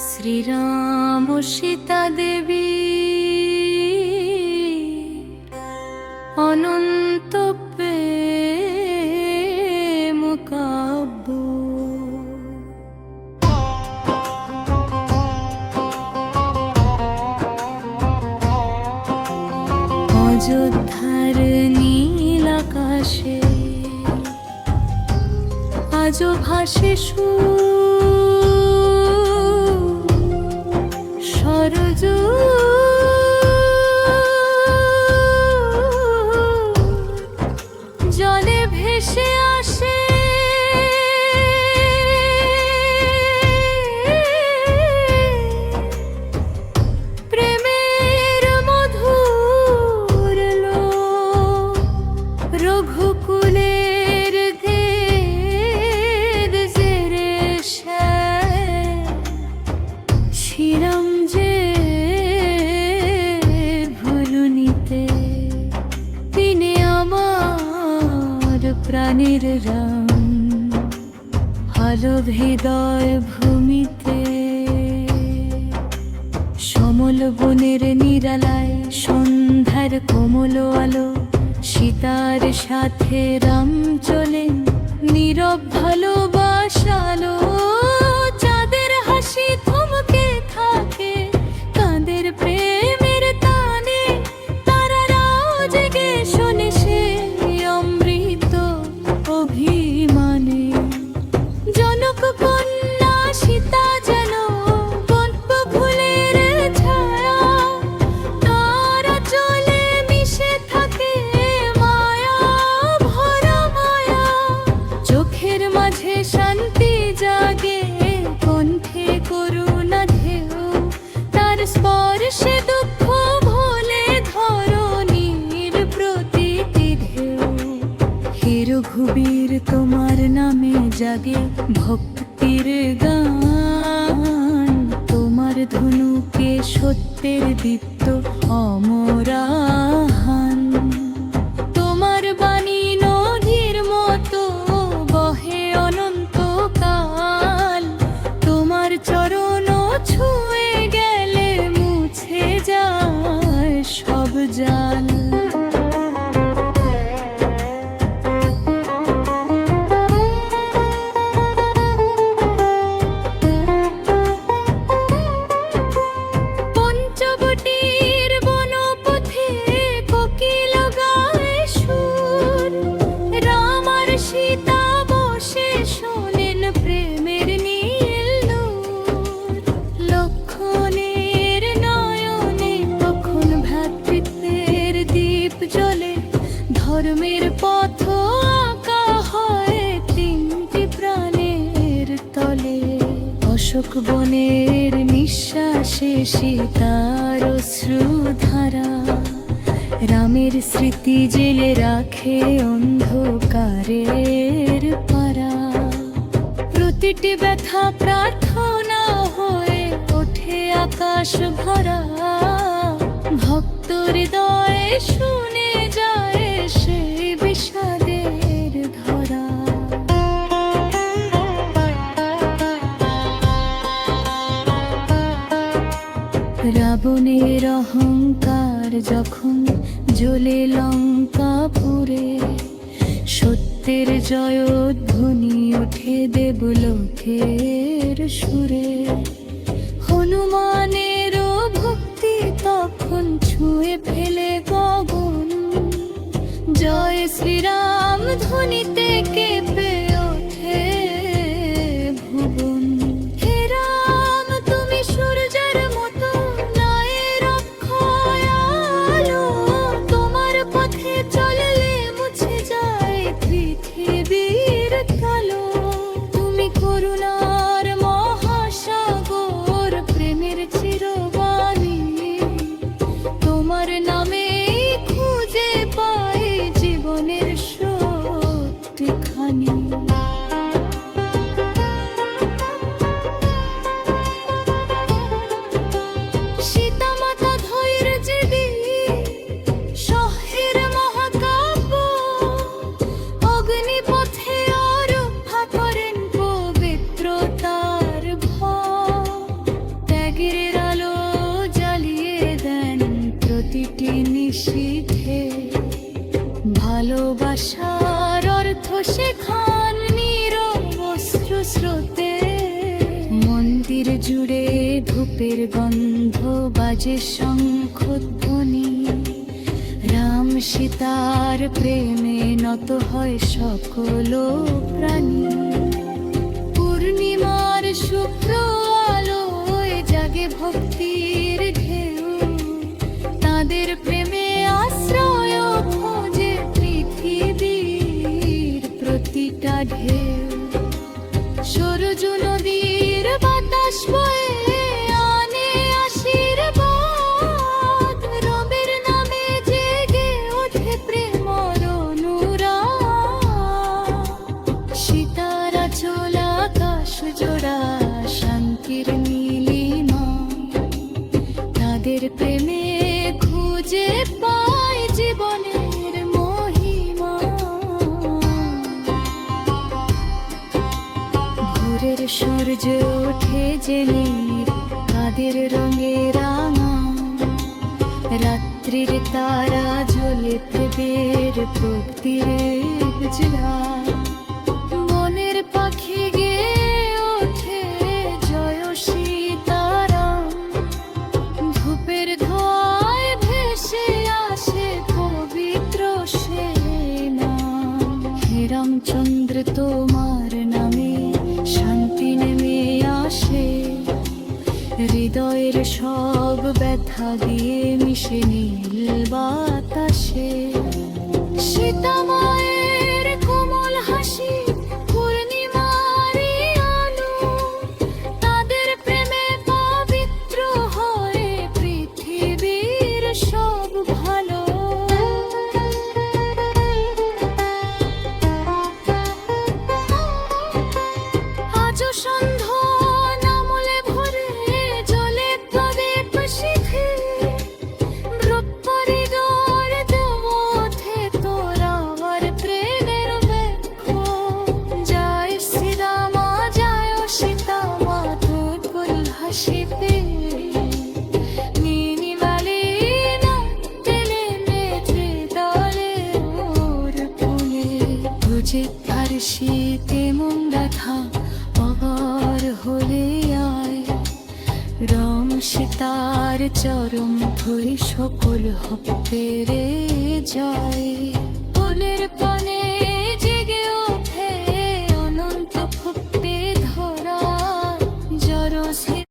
শ্রীরাম ও সীতা দেবী অনন্ত প্রেম কাব্য। অযোধ্যার নীল আকাশে আজো ভাসে সরজ জলে ভেসে আসে প্রেমের মধুর লোক। রঘুকুলের ধেদ জেরে শ্রীরাম যে ভুলুনিতে তিনি আমার প্রাণের রাম। হলো হৃদয় ভূমিতে সমল বনের নিরালায় সন্ধ্যার কোমল আলো। সীতার সাথে রাম চলেন নীরব ভালোবাসালো। চাঁদের হাসি থমকে থাকে কাঁদের প্রেমের টানে। তারারাও জেগে শোনে সে অমৃত অভিমানে। জনক কন্যা সীতা যেন গল্প ফুলের ছায়া। তারা চলে মিশে থাকে মায়া ভরা মায়া। চোখের মাঝে শান্তি জাগে কণ্ঠে করুণা ঢেউ। তার স্পর্শে দুঃখ ভোলে ধরণীর প্রতিটি ঢেউ। হে রঘুবীর তোমার নামে জাগে ভক্তির গান। তোমার ধনুকে সত্যের দীপ্ত অমরাহান। তোমার বাণী নদীর মতো বহে অনন্তকাল। তোমার চরণ ছুঁয়ে গেলে মুছে যায় সব জাল। পঞ্চবটির বনপথে কোকিল গায় সুর। রাম আর সীতা বসে শোনেন প্রেমের নীল নূর। লক্ষণের নয়নে তখন ভ্রাতৃত্বের দীপ জ্বলে। ধর্মের পথ আঁকা হয় তিনটি প্রাণের তলে। অশোক বনের নিঃশ্বাসে সীতার অশ্রুধারা। রামের স্মৃতি জেলে রাখে অন্ধকারের পারা। প্রতিটি ব্যথা প্রার্থনা হয়ে ওঠে আকাশ ভরা। ভক্ত হৃদয়ে শুনে যায় সেই বিষাদের ধরা। রাবণের অহংকার যখন জ্বলে লঙ্কাপুরে। সত্যের জয়ধ্বনি ওঠে দেবলোকের সুরে। হনুমানেরও ভক্তি তখন ছুঁয়ে ফেলে গগন। জয় শ্রীরাম ধ্বনিতে কেঁপে ওঠে ভুবন। হে রাম তুমি সূর্যের মতো নয়ের অক্ষয় আলো। তোমার পথে চললে মুছে যায় পৃথিবীর কালো। তুমি করুণার মহাসাগর প্রেমের চিরবাণী। তোমার নামে খুঁজে পাই জীবনের সত্যিখানি। মন্দির জুড়ে ধূপের গন্ধ, বাজে শঙ্খধ্বনি। রাম সীতার প্রেমে নত হয় সকল প্রাণী। পূর্ণিমার শুভ্র আলোয় জাগে ভক্তির ঢেউ, তাদের প্রেমে আশ্রয় খোঁজে পৃথিবীর প্রতিটা ঢেউ। সরজু নদীর বাতাস বয়ে আনে আশীর্বাদ, রবের নামে জেগে ওঠে প্রেমর অনুরাগ। সীতারা চলা আকাশ জোড়া শান্তির নীলিমা, তাদের প্রেমে খুঁজে পায় জীবনের মহিমা। ভোরের সূর্য ওঠে যে নীল, কাদের রঙে রাঙা। রাত্রির তারা জ্বলে দেবের ভক্তির উজলা। মনের পাখি গেয়ে ওঠে জয় সীতারাম, ধূপের ধোঁয়ায় ভেসে আসে পবিত্র সে নাম। হে রামচন্দ্র তোমার নামে শান্তি নেমে আসে, হৃদয়ের সব ব্যথা দিয়ে মিশে নীল বাতাসে। সীতা মায়ের কোমল হাসি, পূর্ণিমারি আলো, তাদের প্রেমে পবিত্র হয় পৃথিবীর সব ভালো। আজও সন্ধ্যা নামলে ভোরে জ্বলে তবে শিখে, ব্রহ্মহৃদয়ের দেবতে তোরা আর প্রেমের ব্যাখ্য। জয় শ্রীরাম জয় সীতা মা, তোর কোল হাসিতে নীলিমালি না তেলে মেঘে দলে ওর ফুলে। বুঝে তার শীতে মন ব্যথা অবার হলে আয়, রাম সীতার চরম ধরে সকল হপ্তেরে যায়। ফুলের পানে